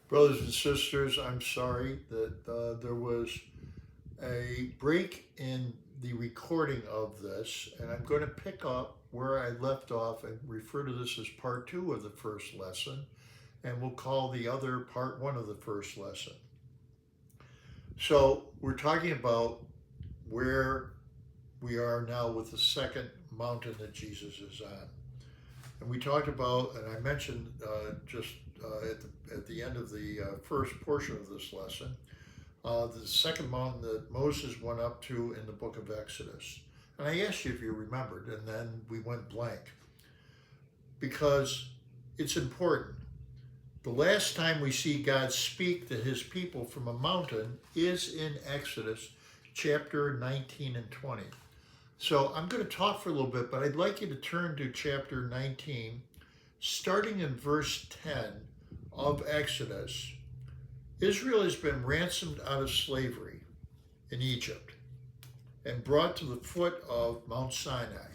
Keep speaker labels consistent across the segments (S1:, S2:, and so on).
S1: Brothers and sisters, I'm sorry that there was a break in the recording of this, and I'm going to pick up where I left off and refer to this as part two of the first lesson, and we'll call the other part one of the first lesson. So, we're talking about where we are now with the second mountain that Jesus is on. And we talked about, and I mentioned just at the end of the first portion of this lesson, the second mountain that Moses went up to in the book of Exodus. And I asked you if you remembered, and then we went blank because it's important. The last time we see God speak to his people from a mountain is in Exodus chapter 19 and 20. So I'm going to talk for a little bit, but I'd like you to turn to chapter 19, starting in verse 10 of Exodus. Israel has been ransomed out of slavery in Egypt and brought to the foot of Mount Sinai,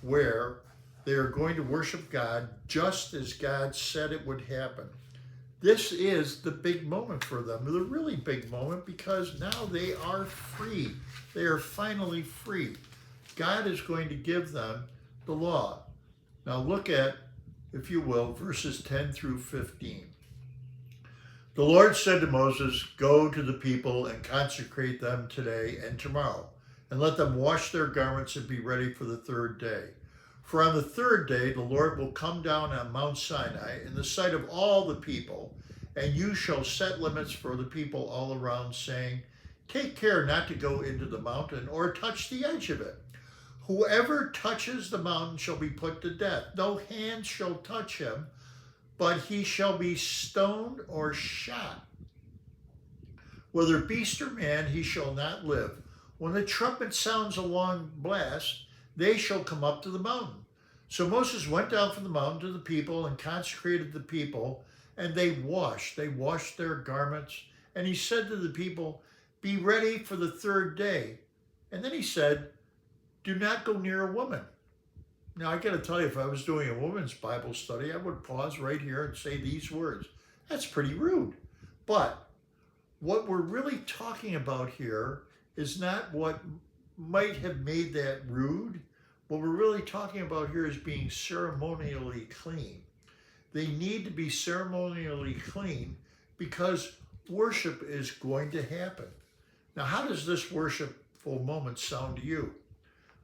S1: where they are going to worship God just as God said it would happen. This is the big moment for them, the really big moment, because now they are free. They are finally free. God is going to give them the law. Now look at, if you will, verses 10 through 15. The Lord said to Moses, "Go to the people and consecrate them today and tomorrow, and let them wash their garments and be ready for the third day. For on the third day the Lord will come down on Mount Sinai in the sight of all the people, and you shall set limits for the people all around, saying, 'Take care not to go into the mountain or touch the edge of it. Whoever touches the mountain shall be put to death. No hand shall touch him, but he shall be stoned or shot. Whether beast or man, he shall not live. When the trumpet sounds a long blast, they shall come up to the mountain.' So Moses went down from the mountain to the people and consecrated the people, and they washed their garments. And he said to the people, 'Be ready for the third day.' And then he said, 'Do not go near a woman.'" Now, I got to tell you, if I was doing a women's Bible study, I would pause right here and say these words. That's pretty rude. But what we're really talking about here is not what might have made that rude. What we're really talking about here is being ceremonially clean. They need to be ceremonially clean because worship is going to happen. Now, how does this worshipful moment sound to you?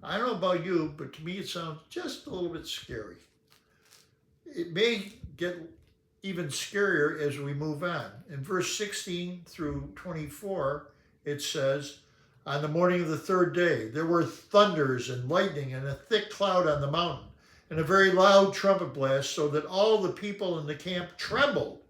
S1: I don't know about you, but to me it sounds just a little bit scary. It may get even scarier as we move on. In verse 16 through 24, it says, "On the morning of the third day, there were thunders and lightning and a thick cloud on the mountain, and a very loud trumpet blast, so that all the people in the camp trembled.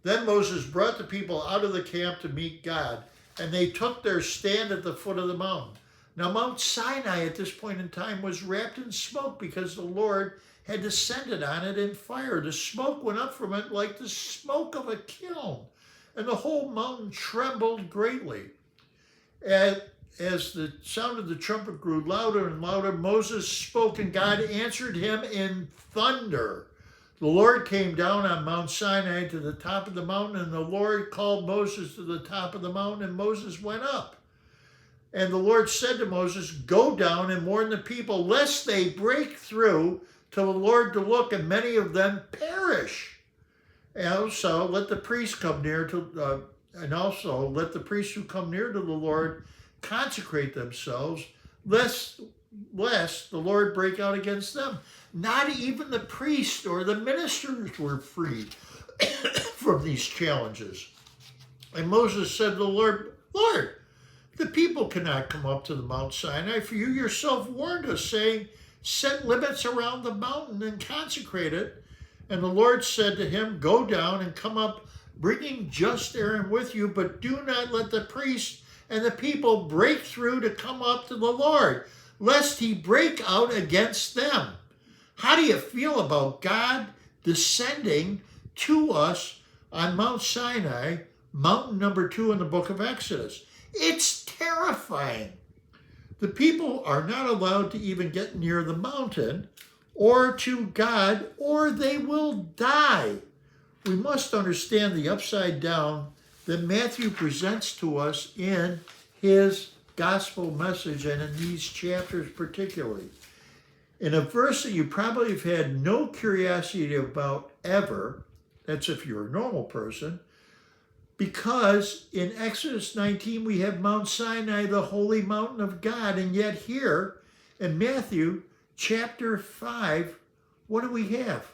S1: Then Moses brought the people out of the camp to meet God, and they took their stand at the foot of the mountain. Now, Mount Sinai at this point in time was wrapped in smoke because the Lord had descended on it in fire. The smoke went up from it like the smoke of a kiln, and the whole mountain trembled greatly. As the sound of the trumpet grew louder and louder, Moses spoke, and God answered him in thunder. The Lord came down on Mount Sinai to the top of the mountain, and the Lord called Moses to the top of the mountain, and Moses went up. And the Lord said to Moses, 'Go down and warn the people, lest they break through to the Lord to look, and many of them perish. And also let the priests come near to, let the priests who come near to the Lord consecrate themselves, lest the Lord break out against them.' Not even the priests or the ministers were freed from these challenges. And Moses said to the Lord, 'Lord, the people cannot come up to the Mount Sinai, for you yourself warned us, saying, set limits around the mountain and consecrate it.' And the Lord said to him, 'Go down and come up, bringing just Aaron with you, but do not let the priests and the people break through to come up to the Lord, lest he break out against them.'" How do you feel about God descending to us on Mount Sinai, mountain number 2 in the book of Exodus? It's terrifying. The people are not allowed to even get near the mountain or to God, or they will die. we must understand the upside down that Matthew presents to us in his gospel message and in these chapters particularly. In a verse that you probably have had no curiosity about ever, that's if you're a normal person, because in Exodus 19 we have Mount Sinai, the holy mountain of God, and yet here in Matthew chapter 5, what do we have?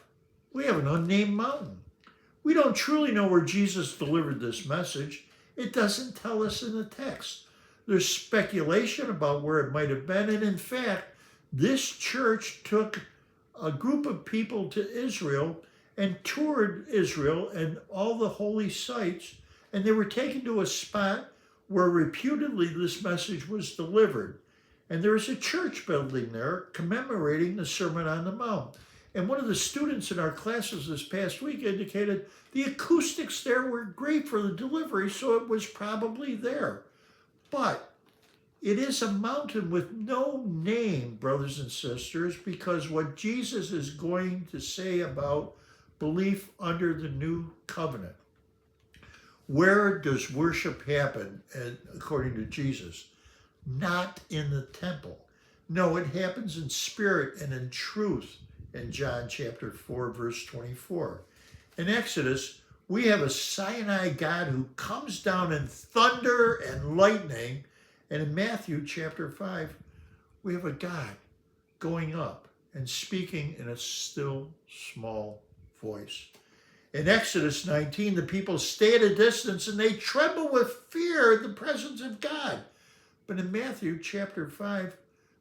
S1: We have an unnamed mountain. We don't truly know where Jesus delivered this message. It doesn't tell us in the text. There's speculation about where it might have been, and in fact, this church took a group of people to Israel and toured Israel and all the holy sites, and they were taken to a spot where reputedly this message was delivered. And there is a church building there commemorating the Sermon on the Mount. And one of the students in our classes this past week indicated the acoustics there were great for the delivery, so it was probably there. But it is a mountain with no name, brothers and sisters, because what Jesus is going to say about belief under the new covenant. Where does worship happen, according to Jesus? Not in the temple. No, it happens in spirit and in truth in John chapter 4, verse 24. In Exodus, we have a Sinai God who comes down in thunder and lightning. And in Matthew chapter 5, we have a God going up and speaking in a still small voice. In Exodus 19, the people stay at a distance and they tremble with fear at the presence of God. But in Matthew chapter 5,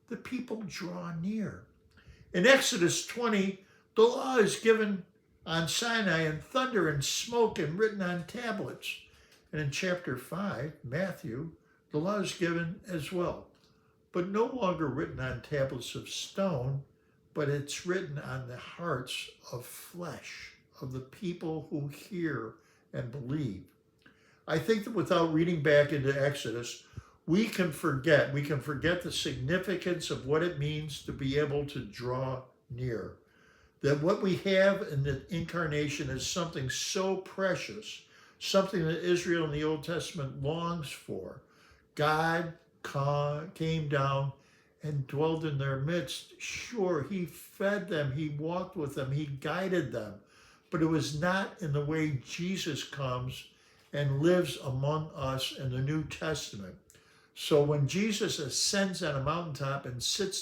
S1: the people draw near. In Exodus 20, the law is given on Sinai in thunder and smoke and written on tablets. And in chapter 5, Matthew, the law is given as well, but no longer written on tablets of stone, but it's written on the hearts of flesh, of the people who hear and believe. I think that without reading back into Exodus, we can forget the significance of what it means to be able to draw near. That what we have in the incarnation is something so precious, something that Israel in the Old Testament longs for. God came down and dwelled in their midst. Sure, he fed them, he walked with them, he guided them, but it was not in the way Jesus comes and lives among us in the New Testament. So when Jesus ascends on a mountaintop and sits